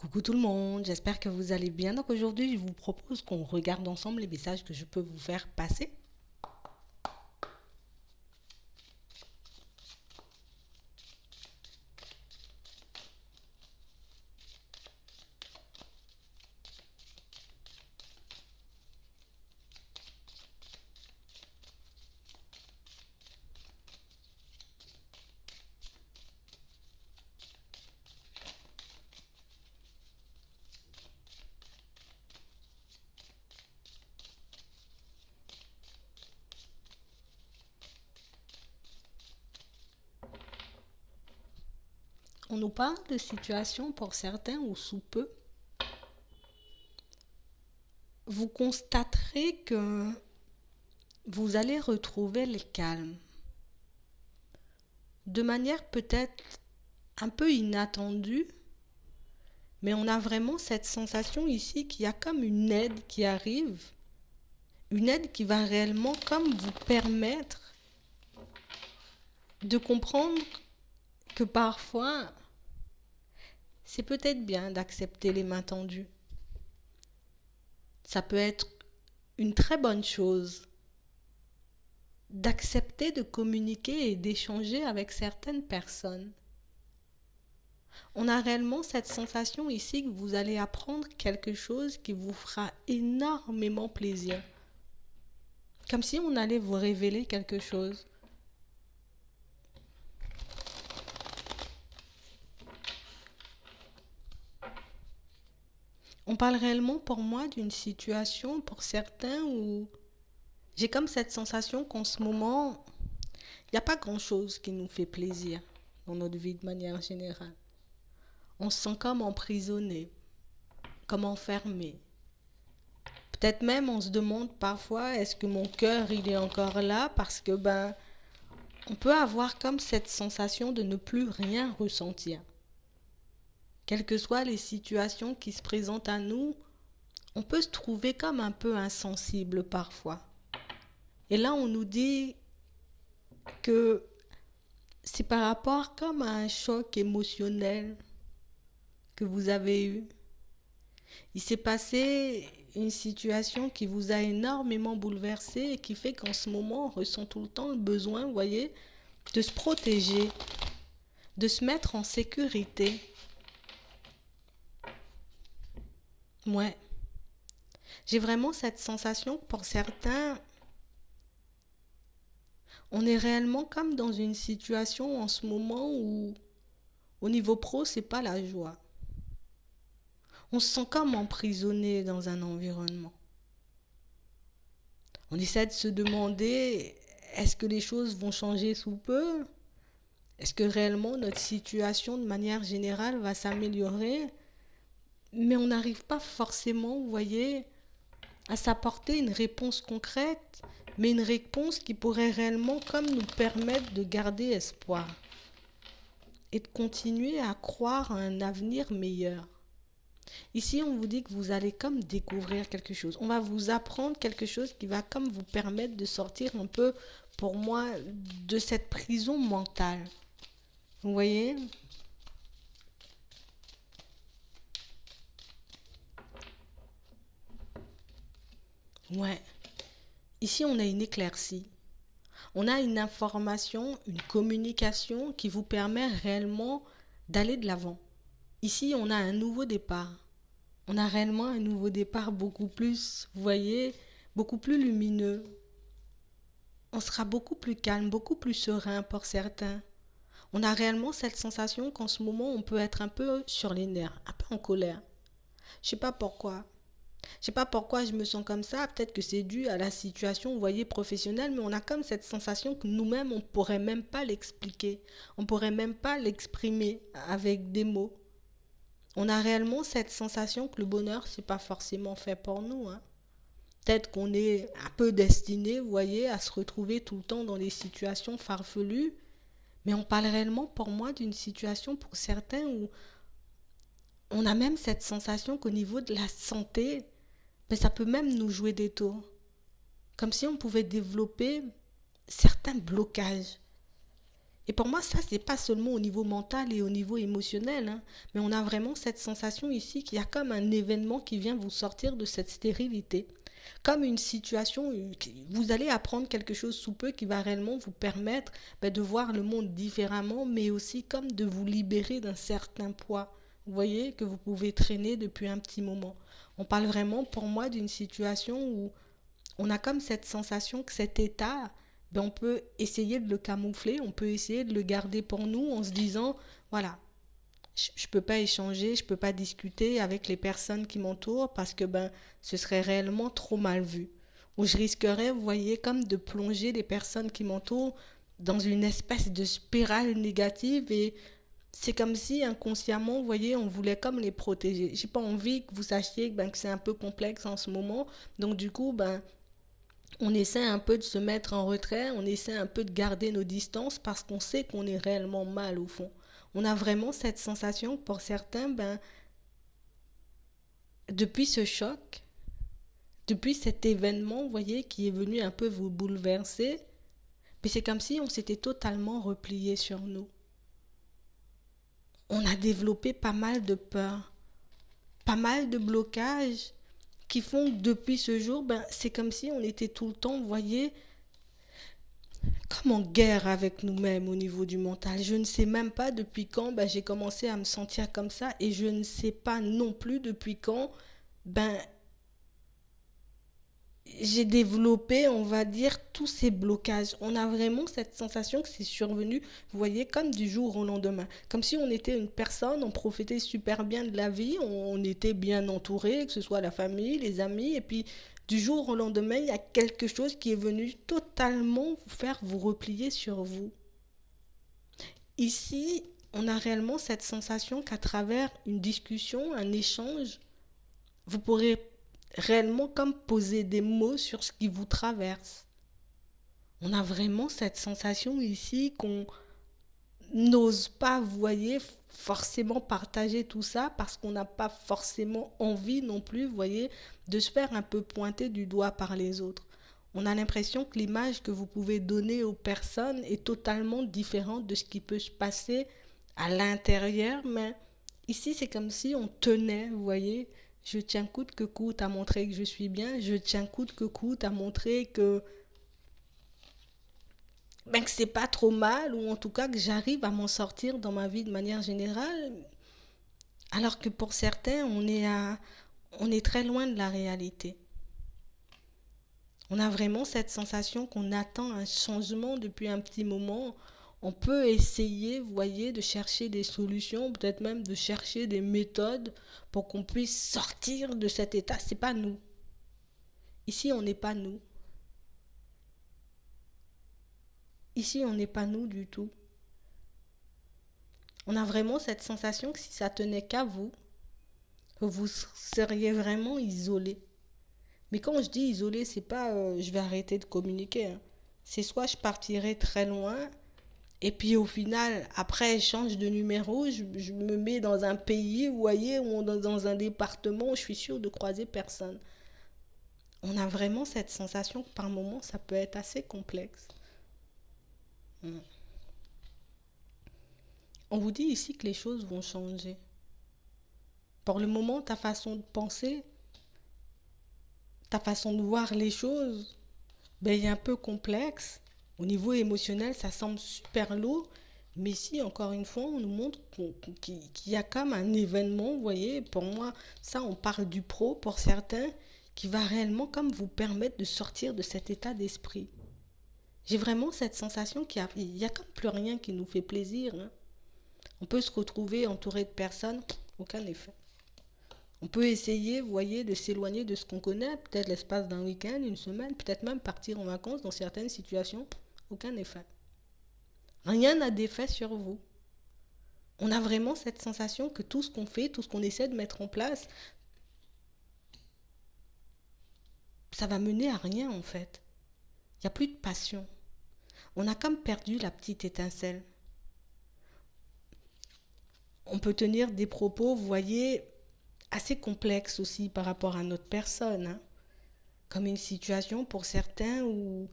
Coucou tout le monde, j'espère que vous allez bien. Donc aujourd'hui, je vous propose qu'on regarde ensemble les messages que je peux vous faire passer. On nous parle de situations pour certains où sous peu, vous constaterez que vous allez retrouver le calme. De manière peut-être un peu inattendue, mais on a vraiment cette sensation ici qu'il y a comme une aide qui arrive, une aide qui va réellement comme vous permettre de comprendre que parfois, c'est peut-être bien d'accepter les mains tendues. Ça peut être une très bonne chose d'accepter de communiquer et d'échanger avec certaines personnes. On a réellement cette sensation ici que vous allez apprendre quelque chose qui vous fera énormément plaisir. Comme si on allait vous révéler quelque chose. On parle réellement pour moi d'une situation pour certains où j'ai comme cette sensation qu'en ce moment, il n'y a pas grand-chose qui nous fait plaisir dans notre vie de manière générale. On se sent comme emprisonné, comme enfermé. Peut-être même on se demande parfois est-ce que mon cœur il est encore là parce que on peut avoir comme cette sensation de ne plus rien ressentir. Quelles que soient les situations qui se présentent à nous, on peut se trouver comme un peu insensible parfois. Et là on nous dit que c'est par rapport comme à un choc émotionnel que vous avez eu. Il s'est passé une situation qui vous a énormément bouleversé et qui fait qu'en ce moment, on ressent tout le temps le besoin, vous voyez, de se protéger, de se mettre en sécurité. Ouais. J'ai vraiment cette sensation que pour certains, on est réellement comme dans une situation en ce moment où, au niveau pro, c'est pas la joie. On se sent comme emprisonné dans un environnement. On essaie de se demander, est-ce que les choses vont changer sous peu? Est-ce que réellement notre situation de manière générale va s'améliorer? Mais on n'arrive pas forcément, vous voyez, à s'apporter une réponse concrète, mais une réponse qui pourrait réellement comme nous permettre de garder espoir et de continuer à croire à un avenir meilleur. Ici, on vous dit que vous allez comme découvrir quelque chose. On va vous apprendre quelque chose qui va comme vous permettre de sortir un peu, pour moi, de cette prison mentale. Vous voyez? Ouais. Ici, on a une éclaircie. On a une information, une communication qui vous permet réellement d'aller de l'avant. Ici, on a un nouveau départ. On a réellement un nouveau départ beaucoup plus, vous voyez, beaucoup plus lumineux. On sera beaucoup plus calme, beaucoup plus serein pour certains. On a réellement cette sensation qu'en ce moment, on peut être un peu sur les nerfs, un peu en colère. Je sais pas pourquoi. Je sais pas pourquoi je me sens comme ça. Peut-être que c'est dû à la situation, vous voyez, professionnelle, mais on a comme cette sensation que nous-mêmes, on ne pourrait même pas l'expliquer. On ne pourrait même pas l'exprimer avec des mots. On a réellement cette sensation que le bonheur, c'est pas forcément fait pour nous, hein. Peut-être qu'on est un peu destiné, vous voyez, à se retrouver tout le temps dans des situations farfelues, mais on parle réellement pour moi d'une situation pour certains où on a même cette sensation qu'au niveau de la santé, ça peut même nous jouer des tours. Comme si on pouvait développer certains blocages. Et pour moi, ça, c'est pas seulement au niveau mental et au niveau émotionnel, hein, mais on a vraiment cette sensation ici qu'il y a comme un événement qui vient vous sortir de cette stérilité. Comme une situation, vous allez apprendre quelque chose sous peu qui va réellement vous permettre de voir le monde différemment, mais aussi comme de vous libérer d'un certain poids. Vous voyez, que vous pouvez traîner depuis un petit moment. On parle vraiment pour moi d'une situation où on a comme cette sensation que cet état, on peut essayer de le camoufler, on peut essayer de le garder pour nous en se disant, voilà, je ne peux pas échanger, je ne peux pas discuter avec les personnes qui m'entourent parce que ce serait réellement trop mal vu. Ou je risquerais, vous voyez, comme de plonger les personnes qui m'entourent dans une espèce de spirale négative et c'est comme si inconsciemment, vous voyez, on voulait comme les protéger. J'ai pas envie que vous sachiez que c'est un peu complexe en ce moment. Donc du coup, on essaie un peu de se mettre en retrait, on essaie un peu de garder nos distances parce qu'on sait qu'on est réellement mal au fond. On a vraiment cette sensation que pour certains, depuis ce choc, depuis cet événement, vous voyez, qui est venu un peu vous bouleverser, mais c'est comme si on s'était totalement replié sur nous. On a développé pas mal de peurs, pas mal de blocages qui font que depuis ce jour, c'est comme si on était tout le temps, vous voyez, comme en guerre avec nous-mêmes au niveau du mental. Je ne sais même pas depuis quand j'ai commencé à me sentir comme ça et je ne sais pas non plus depuis quand ben, j'ai développé, on va dire, tous ces blocages. On a vraiment cette sensation que c'est survenu, vous voyez, comme du jour au lendemain. Comme si on était une personne, on profitait super bien de la vie, on était bien entouré, que ce soit la famille, les amis, et puis du jour au lendemain, il y a quelque chose qui est venu totalement vous faire vous replier sur vous. Ici, on a réellement cette sensation qu'à travers une discussion, un échange, vous pourrez réellement comme poser des mots sur ce qui vous traverse. On a vraiment cette sensation ici qu'on n'ose pas, vous voyez, forcément partager tout ça parce qu'on n'a pas forcément envie non plus, vous voyez, de se faire un peu pointer du doigt par les autres. On a l'impression que l'image que vous pouvez donner aux personnes est totalement différente de ce qui peut se passer à l'intérieur, mais ici c'est comme si on tenait, vous voyez, je tiens coûte que coûte à montrer que je suis bien, je tiens coûte que coûte à montrer que c'est pas trop mal, ou en tout cas que j'arrive à m'en sortir dans ma vie de manière générale, alors que pour certains, on est très loin de la réalité. On a vraiment cette sensation qu'on attend un changement depuis un petit moment. On peut essayer, vous voyez, de chercher des solutions, peut-être même de chercher des méthodes pour qu'on puisse sortir de cet état. C'est pas nous. Ici, on n'est pas nous. Ici, on n'est pas nous du tout. On a vraiment cette sensation que si ça tenait qu'à vous, que vous seriez vraiment isolé. Mais quand je dis isolé, c'est pas je vais arrêter de communiquer, hein. C'est soit je partirai très loin, et puis au final, après, je change de numéro, je me mets dans un pays, vous voyez, ou dans un département où je suis sûre de croiser personne. On a vraiment cette sensation que par moments, ça peut être assez complexe. Mm. On vous dit ici que les choses vont changer. Pour le moment, ta façon de penser, ta façon de voir les choses, est un peu complexe. Au niveau émotionnel, ça semble super lourd. Mais si, encore une fois, on nous montre qu'il y a comme un événement, vous voyez, pour moi, ça, on parle du pro pour certains, qui va réellement comme vous permettre de sortir de cet état d'esprit. J'ai vraiment cette sensation qu'il y a comme plus rien qui nous fait plaisir, hein. On peut se retrouver entouré de personnes, aucun effet. On peut essayer, vous voyez, de s'éloigner de ce qu'on connaît, peut-être l'espace d'un week-end, une semaine, peut-être même partir en vacances dans certaines situations, aucun effet. Rien n'a d'effet sur vous. On a vraiment cette sensation que tout ce qu'on fait, tout ce qu'on essaie de mettre en place, ça va mener à rien en fait. Il n'y a plus de passion. On a comme perdu la petite étincelle. On peut tenir des propos, vous voyez, assez complexes aussi par rapport à notre personne, hein. Comme une situation pour certains où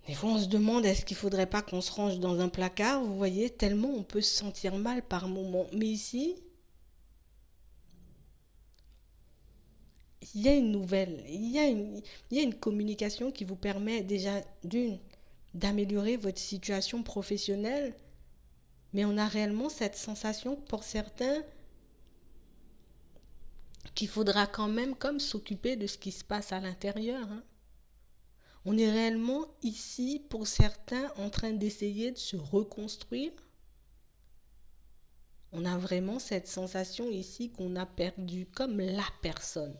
Des fois, on se demande est-ce qu'il ne faudrait pas qu'on se range dans un placard, vous voyez, tellement on peut se sentir mal par moment. Mais ici, il y a une nouvelle, il y a une communication qui vous permet déjà d'améliorer votre situation professionnelle, mais on a réellement cette sensation pour certains qu'il faudra quand même comme s'occuper de ce qui se passe à l'intérieur, hein. On est réellement ici, pour certains, en train d'essayer de se reconstruire. On a vraiment cette sensation ici qu'on a perdu comme la personne.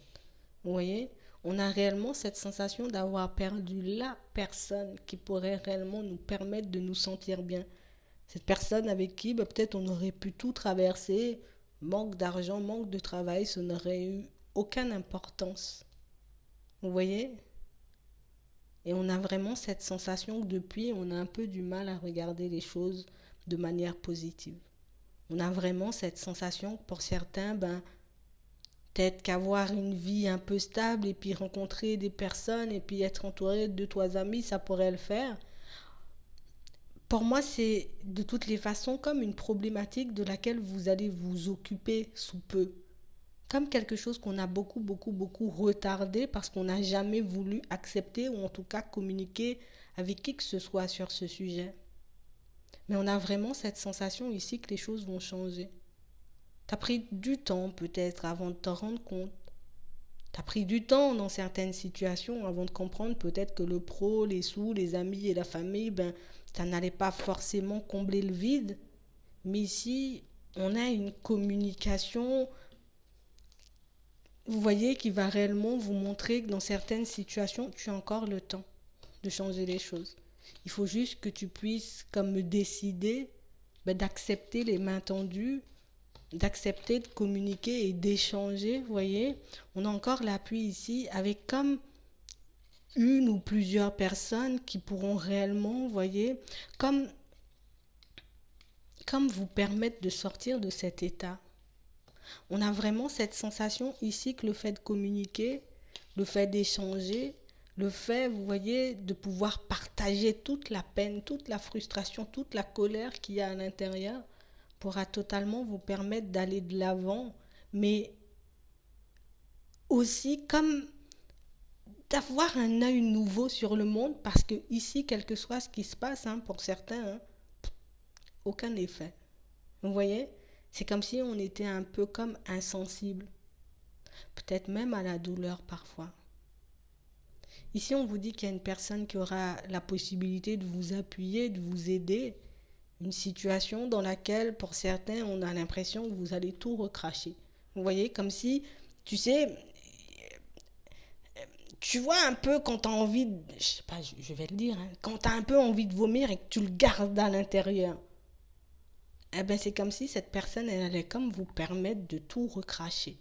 Vous voyez, on a réellement cette sensation d'avoir perdu la personne qui pourrait réellement nous permettre de nous sentir bien. Cette personne avec qui peut-être on aurait pu tout traverser, manque d'argent, manque de travail, ça n'aurait eu aucune importance. Vous voyez? Et on a vraiment cette sensation que depuis, on a un peu du mal à regarder les choses de manière positive. On a vraiment cette sensation que pour certains, peut-être qu'avoir une vie un peu stable et puis rencontrer des personnes et puis être entouré de deux, trois amis, ça pourrait le faire. Pour moi, c'est de toutes les façons comme une problématique de laquelle vous allez vous occuper sous peu. Comme quelque chose qu'on a beaucoup retardé parce qu'on n'a jamais voulu accepter ou en tout cas communiquer avec qui que ce soit sur ce sujet. Mais on a vraiment cette sensation ici que les choses vont changer. T'as pris du temps peut-être avant de t'en rendre compte. T'as pris du temps dans certaines situations avant de comprendre peut-être que le pro, les sous, les amis et la famille, ça n'allait pas forcément combler le vide. Mais ici, on a une communication, vous voyez, qui va réellement vous montrer que dans certaines situations, tu as encore le temps de changer les choses. Il faut juste que tu puisses comme décider d'accepter les mains tendues, d'accepter de communiquer et d'échanger, vous voyez. On a encore l'appui ici avec comme une ou plusieurs personnes qui pourront réellement, vous voyez, comme vous permettre de sortir de cet état. On a vraiment cette sensation ici que le fait de communiquer, le fait d'échanger, le fait, vous voyez, de pouvoir partager toute la peine, toute la frustration, toute la colère qu'il y a à l'intérieur pourra totalement vous permettre d'aller de l'avant, mais aussi comme d'avoir un œil nouveau sur le monde parce que ici, quel que soit ce qui se passe, pour certains, aucun effet. Vous voyez, c'est comme si on était un peu comme insensible, peut-être même à la douleur parfois. Ici, on vous dit qu'il y a une personne qui aura la possibilité de vous appuyer, de vous aider. Une situation dans laquelle, pour certains, on a l'impression que vous allez tout recracher. Vous voyez, comme si, tu sais, tu vois un peu quand tu as envie, je sais pas, je vais le dire, quand tu as un peu envie de vomir et que tu le gardes à l'intérieur. C'est comme si cette personne, elle allait comme vous permettre de tout recracher.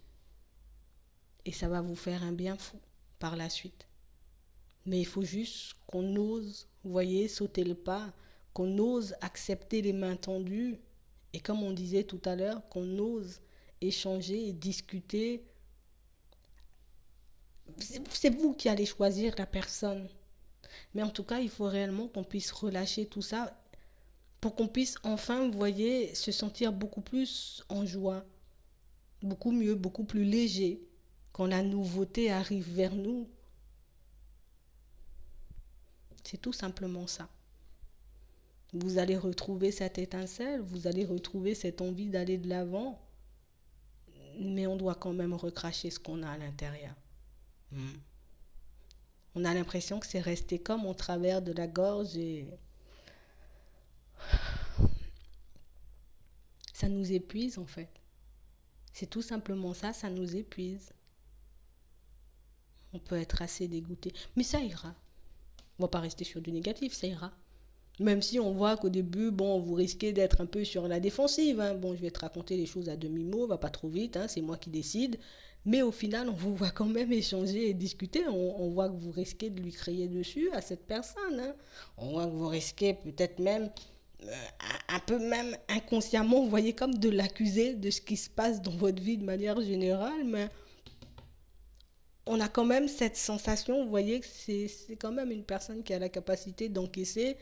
Et ça va vous faire un bien fou par la suite. Mais il faut juste qu'on ose, vous voyez, sauter le pas, qu'on ose accepter les mains tendues. Et comme on disait tout à l'heure, qu'on ose échanger et discuter. C'est vous qui allez choisir la personne. Mais en tout cas, il faut réellement qu'on puisse relâcher tout ça pour qu'on puisse enfin, vous voyez, se sentir beaucoup plus en joie, beaucoup mieux, beaucoup plus léger quand la nouveauté arrive vers nous. C'est tout simplement ça. Vous allez retrouver cette étincelle, vous allez retrouver cette envie d'aller de l'avant, mais on doit quand même recracher ce qu'on a à l'intérieur. On a l'impression que c'est resté comme au travers de la gorge et ça nous épuise en fait. C'est tout simplement ça, ça nous épuise. On peut être assez dégoûté, mais ça ira. On va pas rester sur du négatif, ça ira. Même si on voit qu'au début, vous risquez d'être un peu sur la défensive. Je vais te raconter les choses à demi-mot, va pas trop vite, c'est moi qui décide. Mais au final, on vous voit quand même échanger et discuter. On voit que vous risquez de lui crier dessus à cette personne. On voit que vous risquez peut-être même, un peu même inconsciemment, vous voyez, comme de l'accuser de ce qui se passe dans votre vie de manière générale. Mais on a quand même cette sensation, vous voyez, que c'est quand même une personne qui a la capacité d'encaisser.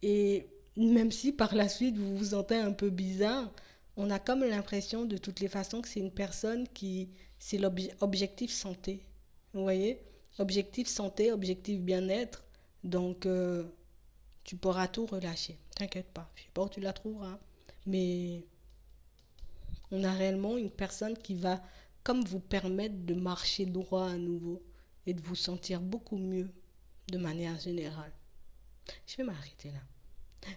Et même si par la suite vous vous sentez un peu bizarre, on a comme l'impression de toutes les façons que c'est une personne qui, c'est l'objectif santé. Vous voyez? Objectif santé, objectif bien-être. Donc, tu pourras tout relâcher. T'inquiète pas. Je sais pas où tu la trouveras. Mais on a réellement une personne qui va comme vous permettre de marcher droit à nouveau et de vous sentir beaucoup mieux de manière générale. Je vais m'arrêter là.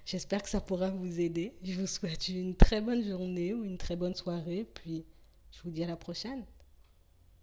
J'espère que ça pourra vous aider. Je vous souhaite une très bonne journée ou une très bonne soirée. Puis, je vous dis à la prochaine.